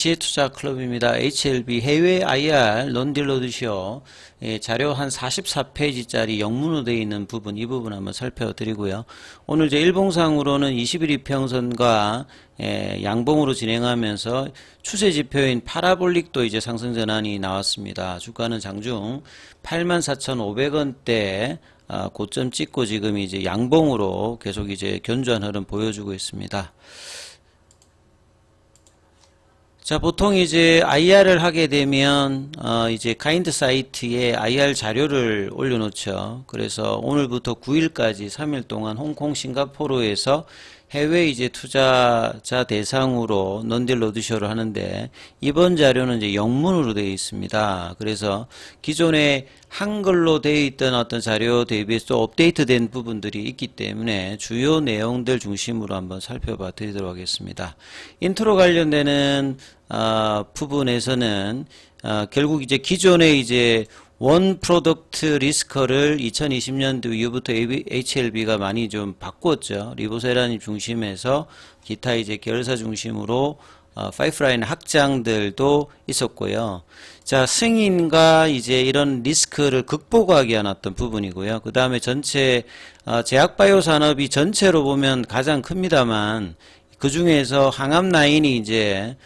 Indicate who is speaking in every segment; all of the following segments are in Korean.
Speaker 1: 투자클럽입니다. HLB 해외 IR 논딜로드쇼 자료 한 44페이지짜리 영문으로 되어 있는 부분, 이 부분 한번 살펴드리고요. 오늘 이제 일봉상으로는 21 이평선과 양봉으로 진행하면서 추세 지표인 파라볼릭도 이제 상승 전환이 나왔습니다. 주가는 장중 84,500원대 고점 찍고 지금 이제 양봉으로 계속 이제 견조한 흐름 보여주고 있습니다. 자, 보통 이제 IR을 하게 되면 이제 카인드 사이트에 IR 자료를 올려놓죠. 그래서 오늘부터 9일까지 3일 동안 홍콩, 싱가포르에서 해외 이제 투자자 대상으로 논딜 로드쇼를 하는데, 이번 자료는 이제 영문으로 되어 있습니다. 그래서 기존에 한글로 되어 있던 어떤 자료 대비해서 또 업데이트된 부분들이 있기 때문에 주요 내용들 중심으로 한번 살펴봐 드리도록 하겠습니다. 인트로 관련되는 부분에서는 결국 이제 기존에 이제 원 프로덕트 리스크를 2020년도 이후부터 HLB가 많이 좀 바꿨죠. 리보세라님 중심에서 기타 이제 계열사 중심으로 파이프라인 확장들도 있었고요. 자, 승인과 이제 이런 리스크를 극복하기 위한 어떤 부분이고요. 그 다음에 전체 제약바이오 산업이 전체로 보면 가장 큽니다만, 그 중에서 항암 라인이 이제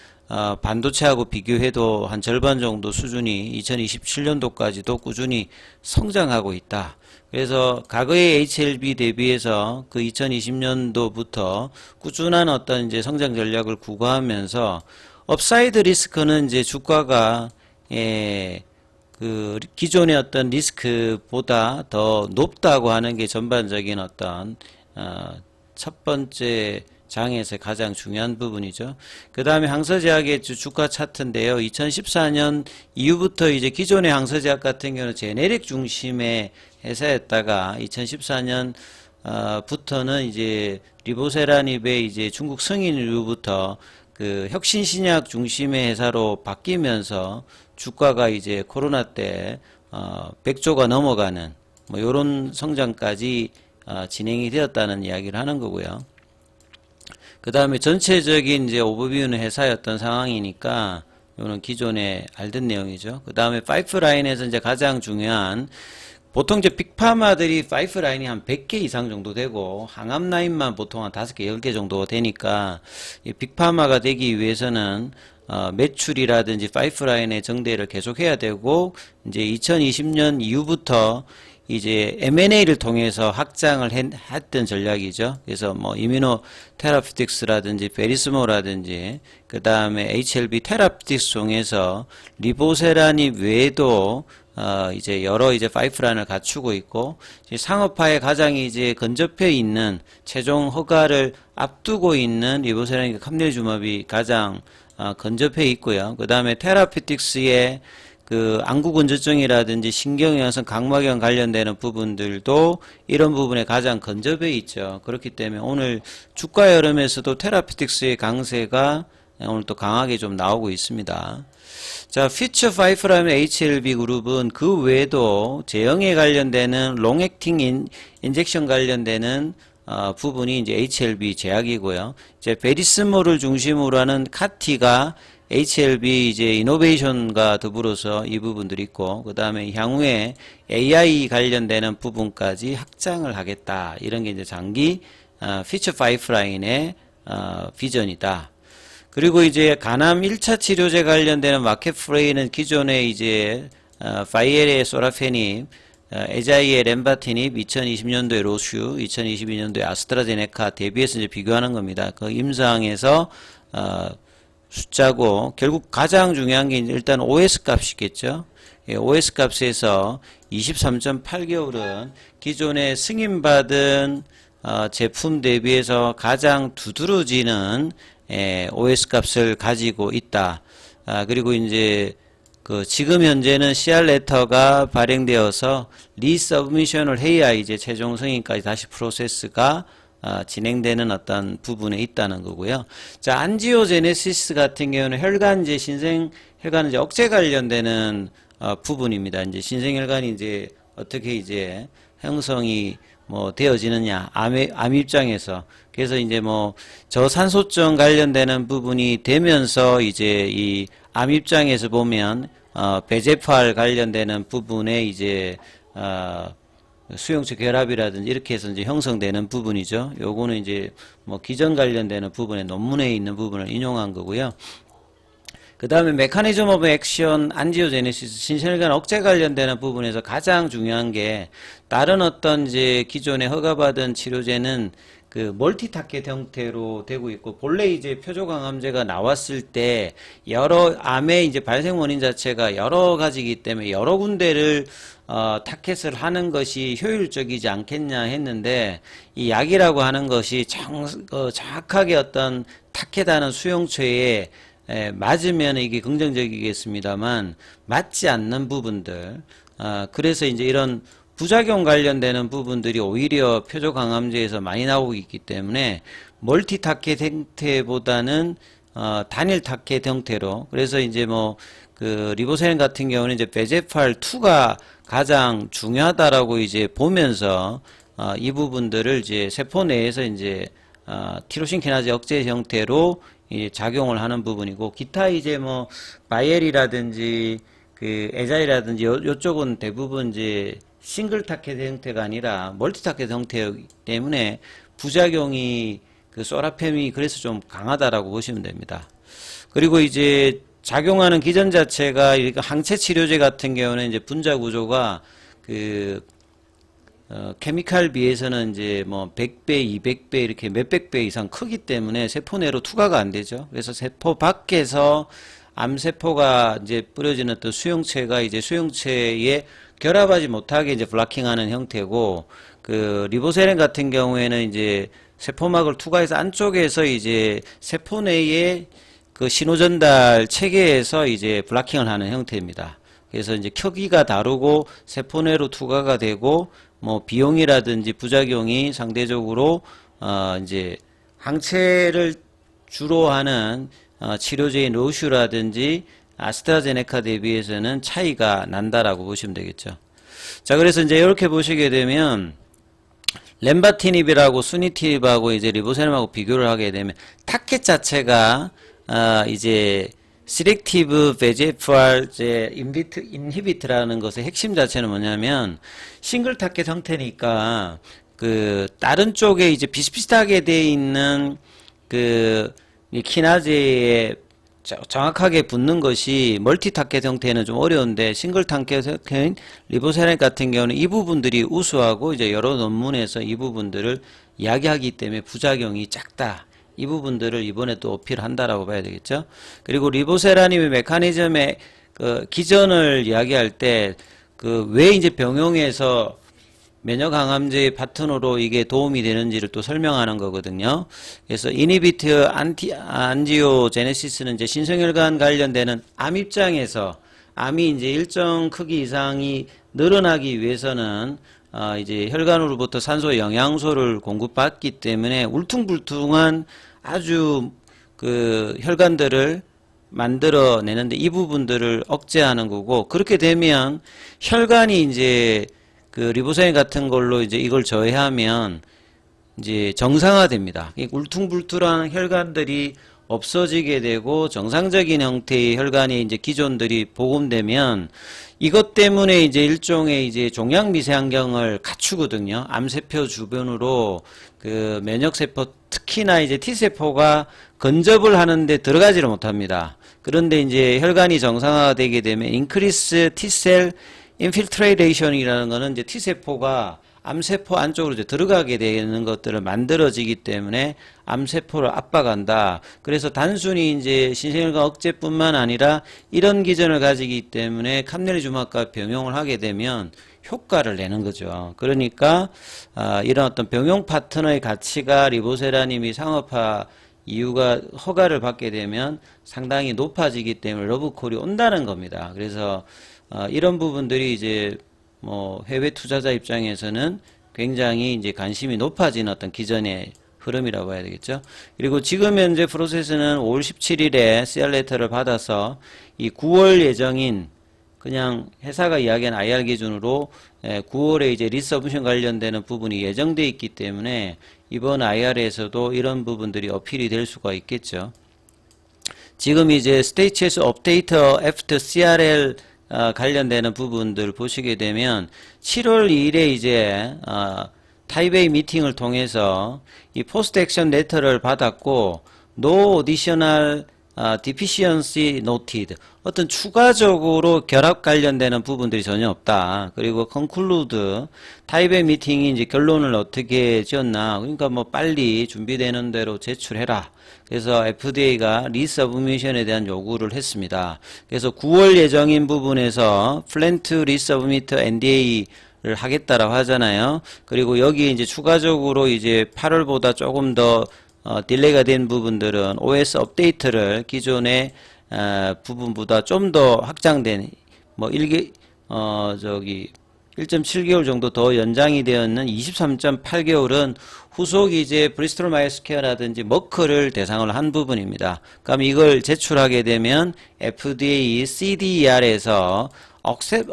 Speaker 1: 반도체하고 비교해도 한 절반 정도 수준이 2027년도까지도 꾸준히 성장하고 있다. 그래서 과거의 HLB 대비해서 그 2020년도부터 꾸준한 어떤 이제 성장 전략을 구가하면서 업사이드 리스크는 이제 주가가 그 기존의 어떤 리스크보다 더 높다고 하는 게 전반적인 어떤 첫 번째 장에서 가장 중요한 부분이죠. 그 다음에 항서제약의 주가 차트인데요. 2014년 이후부터 이제 기존의 항서제약 같은 경우는 제네릭 중심의 회사였다가 2014년 부터는 이제 리보세라닙의 이제 중국 승인 이후부터 그 혁신신약 중심의 회사로 바뀌면서 주가가 이제 코로나 때 100조가 넘어가는 뭐 요런 성장까지 진행이 되었다는 이야기를 하는 거고요. 그 다음에 전체적인 이제 오버뷰는 회사였던 상황이니까 이거는 기존에 알던 내용이죠. 그 다음에 파이프라인에서 이제 가장 중요한, 보통 이제 빅파마들이 파이프라인이 한 100개 이상 정도 되고 항암 라인만 보통 한 5개, 10개 정도 되니까 이 빅파마가 되기 위해서는 매출이라든지 파이프라인의 정대를 계속해야 되고, 이제 2020년 이후부터 이제 M&A를 통해서 확장을 했던 전략이죠. 그래서 뭐 이뮤노 테라피틱스라든지 베리스모라든지 그 다음에 HLB 테라피틱스 통해서 리보세라닙 외에도 이제 여러 이제 파이프라인을 갖추고 있고, 상업화에 가장 이제 근접해 있는 최종 허가를 앞두고 있는 리보세라닙 캄넬주마비 가장 근접해 있고요. 그 다음에 테라피틱스의 그 안구건조증이라든지 신경영양성 각막염 관련되는 부분들도 이런 부분에 가장 근접해 있죠. 그렇기 때문에 오늘 주가 흐름에서도 테라피틱스의 강세가 오늘 또 강하게 좀 나오고 있습니다. 자, 퓨처 파이프라인 HLB 그룹은 그 외에도 제형에 관련되는 롱액팅 인젝션 관련되는 부분이 이제 HLB 제약이고요. 이제 베리스모를 중심으로 하는 카티가 HLB 이제 이노베이션과 더불어서 이 부분들이 있고, 그 다음에 향후에 AI 관련되는 부분까지 확장을 하겠다. 이런 게 이제 장기 퓨처 파이프라인의 비전이다. 그리고 이제 간암 1차 치료제 관련되는 마켓 프레이는 기존에 이제 파이엘의 소라페닙, 에자이의 렘바티닙, 2020년도에 로슈, 2022년도에 아스트라제네카 대비해서 이제 비교하는 겁니다. 그 임상에서 숫자고, 결국 가장 중요한 게 일단 OS 값이겠죠. OS 값에서 23.8개월은 기존에 승인받은 제품 대비해서 가장 두드러지는 OS 값을 가지고 있다. 그리고 이제 그 지금 현재는 CR 레터가 발행되어서 리서브미션을 해야 이제 최종 승인까지 다시 프로세스가 진행되는 어떤 부분에 있다는 거고요. 자, 안지오제네시스 같은 경우는 혈관제, 신생혈관제 억제 관련되는 부분입니다. 이제 신생혈관이 이제 어떻게 이제 형성이 뭐 되어지느냐, 암 입장에서. 그래서 이제 뭐 저산소증 관련되는 부분이 되면서 이제 이 암 입장에서 보면 배제팔 관련되는 부분에 이제 수용체 결합이라든지 이렇게 해서 이제 형성되는 부분이죠. 요거는 이제 뭐 기전 관련되는 부분에 논문에 있는 부분을 인용한 거고요. 그 다음에 메커니즘 오브 액션 안지오제네시스 신생혈관 억제 관련되는 부분에서 가장 중요한 게 다른 어떤 이제 기존에 허가받은 치료제는 그 멀티타켓 형태로 되고 있고 본래 이제 표적항암제가 나왔을 때 여러 암의 이제 발생 원인 자체가 여러 가지이기 때문에 여러 군데를 타켓을 하는 것이 효율적이지 않겠냐 했는데 이 약이라고 하는 것이 정확하게 어떤 타켓하는 수용체에 맞으면 이게 긍정적이겠습니다만 맞지 않는 부분들 그래서 이제 이런 부작용 관련되는 부분들이 오히려 표적항암제에서 많이 나오고 있기 때문에 멀티 타켓 형태보다는 단일 타켓 형태로 그래서 이제 뭐 그 리보세린 같은 경우는 이제 베제팔2가 가장 중요하다라고 이제 보면서 이 부분들을 이제 세포 내에서 이제 티로신 키나제 억제 형태로 작용을 하는 부분이고 기타 이제 뭐 바이엘이라든지 그 에자이라든지 요쪽은 대부분 이제 싱글 타켓 형태가 아니라 멀티 타켓 형태이기 때문에 부작용이 그 소라팸이 그래서 좀 강하다라고 보시면 됩니다. 그리고 이제 작용하는 기전 자체가 항체 치료제 같은 경우는 이제 분자 구조가 그 케미칼 비해서는 이제 뭐 100배, 200배 이렇게 몇백 배 이상 크기 때문에 세포 내로 투과가 안 되죠. 그래서 세포 밖에서 암세포가 이제 뿌려지는 또 수용체가 이제 수용체에 결합하지 못하게 이제 블락킹하는 형태고 그 리보세린 같은 경우에는 이제 세포막을 투과해서 안쪽에서 이제 세포 내에 그 신호 전달 체계에서 이제 블락킹을 하는 형태입니다. 그래서 이제 크기가 다르고 세포 내로 투과가 되고 뭐 비용이라든지 부작용이 상대적으로 이제 항체를 주로 하는 치료제인 로슈라든지 아스트라제네카 대비해서는 차이가 난다라고 보시면 되겠죠. 자, 그래서 이제 이렇게 보시게 되면 렘바티닙이라고 수니티닙하고 이제 리보세림하고 비교를 하게 되면 타켓 자체가 이제 시렉티브 VEGFR 인히비트라는 것의 핵심 자체는 뭐냐면 싱글 타켓 형태니까 그 다른 쪽에 이제 비슷비슷하게 돼 있는 그 키나제에 정확하게 붙는 것이 멀티 타켓 형태는 좀 어려운데 싱글 타켓 형태인 리보세린 같은 경우는 이 부분들이 우수하고 이제 여러 논문에서 이 부분들을 이야기하기 때문에 부작용이 작다. 이 부분들을 이번에 또 어필한다라고 봐야 되겠죠. 그리고 리보세라님의 메커니즘의 그 기전을 이야기할 때 그 왜 이제 병용에서 면역항암제의 파트너로 이게 도움이 되는지를 또 설명하는 거거든요. 그래서 이니비트 안지오제네시스는 이제 신생혈관 관련되는 암 입장에서 암이 이제 일정 크기 이상이 늘어나기 위해서는 이제 혈관으로부터 산소 영양소를 공급받기 때문에 울퉁불퉁한 아주 그 혈관들을 만들어내는데 이 부분들을 억제하는 거고 그렇게 되면 혈관이 이제 그 리보세린 같은 걸로 이제 이걸 저해하면 이제 정상화됩니다. 울퉁불퉁한 혈관들이 없어지게 되고 정상적인 형태의 혈관이 이제 기존들이 복음되면 이것 때문에 이제 일종의 이제 종양 미세환경을 갖추거든요. 암세포 주변으로 그 면역세포 특히나 이제 T세포가 근접을 하는데 들어가지를 못합니다. 그런데 이제 혈관이 정상화되게 되면 인크리스 T셀 인필트레이션이라는 거는 이제 T세포가 암세포 안쪽으로 이제 들어가게 되는 것들을 만들어지기 때문에 암세포를 압박한다. 그래서 단순히 이제 신생혈관 억제뿐만 아니라 이런 기전을 가지기 때문에 캄넬리주막과 병용을 하게 되면 효과를 내는 거죠. 그러니까 이런 어떤 병용 파트너의 가치가 리보세라님이 상업화 이유가 허가를 받게 되면 상당히 높아지기 때문에 러브콜이 온다는 겁니다. 그래서 이런 부분들이 이제 뭐 해외 투자자 입장에서는 굉장히 이제 관심이 높아진 어떤 기전의 흐름이라고 해야 되겠죠. 그리고 지금 현재 프로세스는 5월 17일에 CR 레터를 받아서 이 9월 예정인 그냥 회사가 이야기한 IR 기준으로 9월에 이제 리서브션 관련되는 부분이 예정돼 있기 때문에 이번 IR에서도 이런 부분들이 어필이 될 수가 있겠죠. 지금 이제 스테이츠에서 업데이트 애프터 CRL 관련되는 부분들 보시게 되면 7월 2일에 이제 타이베이 미팅을 통해서 이 포스트 액션 레터를 받았고 no additional deficiency noted 어떤 추가적으로 결합 관련되는 부분들이 전혀 없다. 그리고 conclude 타이베이 미팅이 이제 결론을 어떻게 지었나 그러니까 뭐 빨리 준비되는 대로 제출해라. 그래서 FDA가 리서브미션에 대한 요구를 했습니다. 그래서 9월 예정인 부분에서 플랜트 리서브미트 NDA를 하겠다라고 하잖아요. 그리고 여기 이제 추가적으로 이제 8월보다 조금 더 딜레이가 된 부분들은 OS 업데이트를 기존의 부분보다 좀 더 확장된 뭐 1.7개월 정도 더 연장이 되었는 23.8개월은 후속 이제 브리스톨 마이어스퀘어라든지 머크를 대상으로 한 부분입니다. 그럼 이걸 제출하게 되면 FDA CDER에서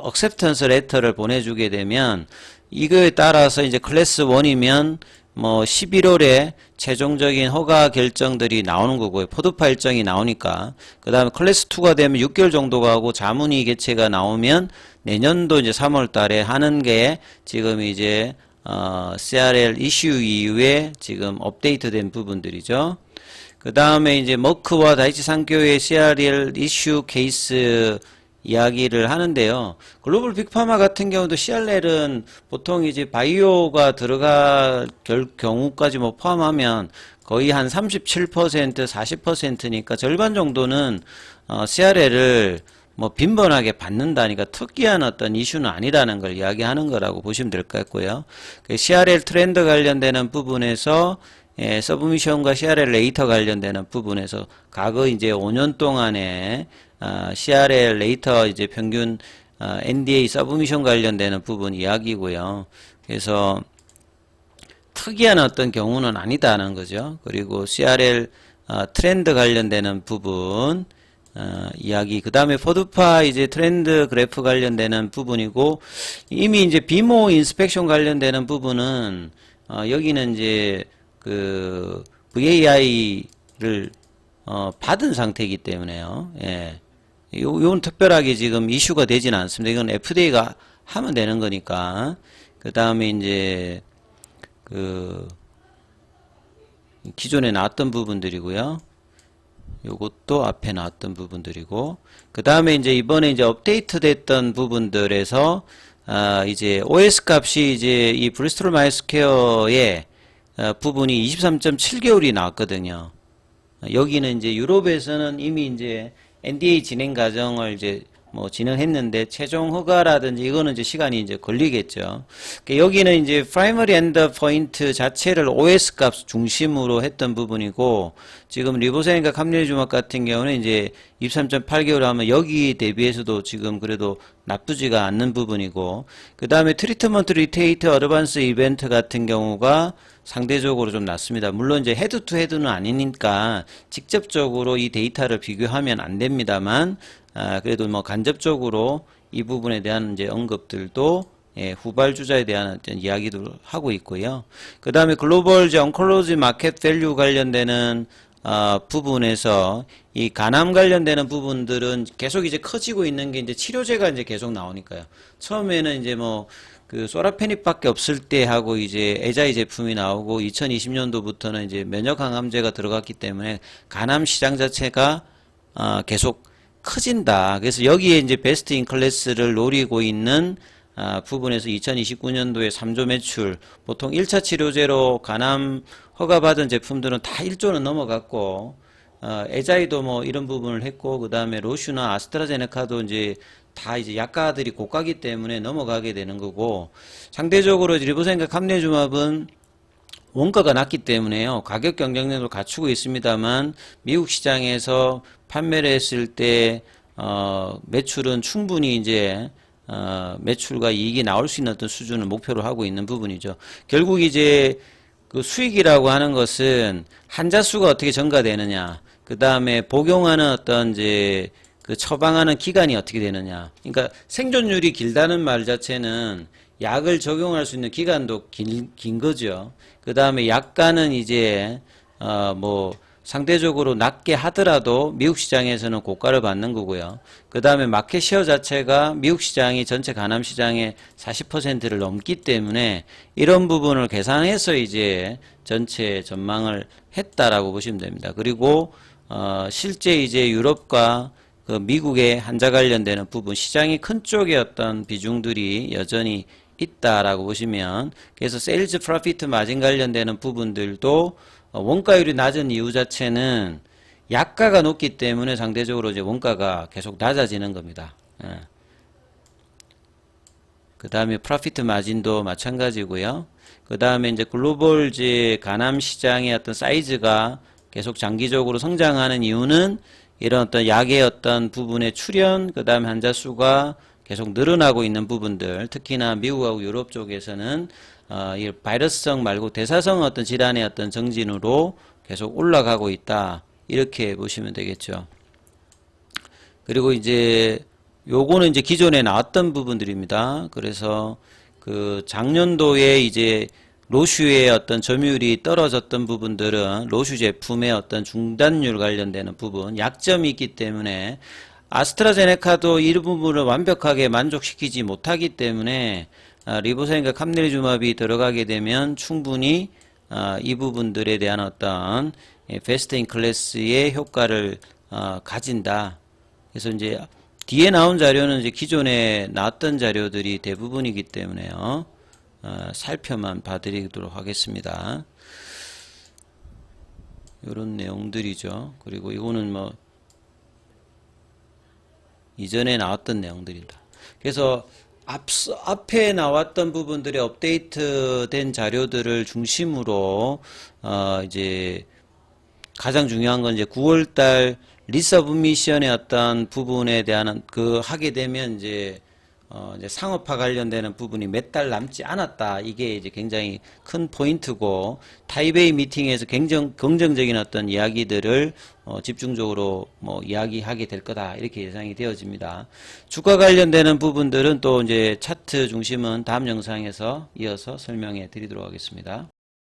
Speaker 1: acceptance letter를 보내주게 되면 이거에 따라서 이제 클래스 1이면 뭐 11월에 최종적인 허가 결정들이 나오는 거고요. 포드파 일정이 나오니까. 그 다음에 클래스 2가 되면 6개월 정도 가고 자문위 개최가 나오면 내년도 이제 3월 달에 하는 게 지금 이제 CRL 이슈 이후에 지금 업데이트된 부분들이죠. 그 다음에 이제 머크와 다이치 산교의 CRL 이슈 케이스 이야기를 하는데요. 글로벌 빅파마 같은 경우도 CRL은 보통 이제 바이오가 들어갈 경우까지 뭐 포함하면 거의 한 37%, 40%니까 절반 정도는 CRL을 뭐 빈번하게 받는다니까 특이한 어떤 이슈는 아니라는 걸 이야기하는 거라고 보시면 될 것 같고요. CRL 트렌드 관련되는 부분에서 서브미션과 CRL 레이터 관련되는 부분에서 과거 이제 5년 동안에 CRL 레이터 이제 평균 NDA 서브미션 관련되는 부분 이야기고요. 그래서 특이한 어떤 경우는 아니다는 거죠. 그리고 CRL 트렌드 관련되는 부분 이야기. 그 다음에 포드파 이제 트렌드 그래프 관련되는 부분이고 이미 이제 비모 인스펙션 관련되는 부분은 여기는 이제 그 VAI를 받은 상태이기 때문에요. 예. 요건 특별하게 지금 이슈가 되지는 않습니다. 이건 FDA가 하면 되는 거니까. 그 다음에 이제 그 기존에 나왔던 부분들이고요. 요것도 앞에 나왔던 부분들이고, 그 다음에 이제 이번에 이제 업데이트 됐던 부분들에서, 이제 OS 값이 이제 이 브리스톨 마이어스퀘어의 부분이 23.7개월이 나왔거든요. 여기는 이제 유럽에서는 이미 이제 NDA 진행 과정을 이제 뭐 진행했는데 최종 허가라든지 이거는 이제 시간이 이제 걸리겠죠. 여기는 이제 프라이머리 엔더 포인트 자체를 OS 값 중심으로 했던 부분이고 지금 리보세인과 감리주막 같은 경우는 이제 23.8개월 하면 여기 대비해서도 지금 그래도 나쁘지가 않는 부분이고 그 다음에 트리트먼트 리테이트 어드밴스 이벤트 같은 경우가 상대적으로 좀 낮습니다. 물론 이제 헤드 투 헤드는 아니니까 직접적으로 이 데이터를 비교하면 안 됩니다만 그래도 뭐 간접적으로 이 부분에 대한 이제 언급들도 후발주자에 대한 어떤 이야기도 하고 있고요. 그 다음에 글로벌 이제 언콜로지 마켓 밸류 관련되는 부분에서 이 간암 관련되는 부분들은 계속 이제 커지고 있는 게 이제 치료제가 이제 계속 나오니까요. 처음에는 이제 뭐 그 소라페닙밖에 없을 때 하고 이제 에자이 제품이 나오고 2020년도부터는 이제 면역 항암제가 들어갔기 때문에 간암 시장 자체가 계속 커진다. 그래서 여기에 이제 베스트 인 클래스를 노리고 있는 부분에서 2029년도에 3조 매출, 보통 1차 치료제로 간암 허가받은 제품들은 다 1조는 넘어갔고, 에자이도 뭐 이런 부분을 했고, 그 다음에 로슈나 아스트라제네카도 이제 다 이제 약가들이 고가기 때문에 넘어가게 되는 거고, 상대적으로 리보센과 감내주맙은 원가가 낮기 때문에요. 가격 경쟁력을 갖추고 있습니다만, 미국 시장에서 판매를 했을 때, 매출은 충분히 이제, 매출과 이익이 나올 수 있는 어떤 수준을 목표로 하고 있는 부분이죠. 결국 이제 그 수익이라고 하는 것은 환자 수가 어떻게 증가되느냐, 그 다음에 복용하는 어떤 이제 그 처방하는 기간이 어떻게 되느냐. 그러니까 생존율이 길다는 말 자체는 약을 적용할 수 있는 기간도 긴 거죠. 그 다음에 약가는 이제 뭐 상대적으로 낮게 하더라도 미국 시장에서는 고가를 받는 거고요. 그 다음에 마켓 시어 자체가 미국 시장이 전체 간암 시장의 40%를 넘기 때문에 이런 부분을 계산해서 이제 전체 전망을 했다라고 보시면 됩니다. 그리고 실제 이제 유럽과 그 미국의 환자 관련되는 부분, 시장이 큰 쪽의 어떤 비중들이 여전히 있다라고 보시면, 그래서 세일즈 프로피트 마진 관련되는 부분들도 원가율이 낮은 이유 자체는 약가가 높기 때문에 상대적으로 이제 원가가 계속 낮아지는 겁니다. 그 다음에 프로피트 마진도 마찬가지고요. 그 다음에 이제 글로벌 이제 간암 시장의 어떤 사이즈가 계속 장기적으로 성장하는 이유는 이런 어떤 약의 어떤 부분의 출현, 그 다음에 환자 수가 계속 늘어나고 있는 부분들, 특히나 미국하고 유럽 쪽에서는 이 바이러스성 말고 대사성 어떤 질환의 어떤 정진으로 계속 올라가고 있다. 이렇게 보시면 되겠죠. 그리고 이제 요거는 이제 기존에 나왔던 부분들입니다. 그래서 그 작년도에 이제 로슈의 어떤 점유율이 떨어졌던 부분들은 로슈 제품의 어떤 중단율 관련되는 부분, 약점이 있기 때문에 아스트라제네카도 이 부분을 완벽하게 만족시키지 못하기 때문에 리보사인과 캄넬리주마비 들어가게 되면 충분히 이 부분들에 대한 어떤 베스트 인 클래스의 효과를 가진다. 그래서 이제 뒤에 나온 자료는 이제 기존에 나왔던 자료들이 대부분이기 때문에요. 살펴만 봐드리도록 하겠습니다. 이런 내용들이죠. 그리고 이거는 뭐 이전에 나왔던 내용들입니다. 그래서 앞에 나왔던 부분들이 업데이트된 자료들을 중심으로 이제 가장 중요한 건 이제 9월달 리서브미션의 어떤 부분에 대한 하게 되면 이제 상업화 관련되는 부분이 몇 달 남지 않았다. 이게 이제 굉장히 큰 포인트고, 타이베이 미팅에서 긍정적인 어떤 이야기들을 집중적으로 뭐 이야기하게 될 거다. 이렇게 예상이 되어집니다. 주가 관련되는 부분들은 또 이제 차트 중심은 다음 영상에서 이어서 설명해 드리도록 하겠습니다.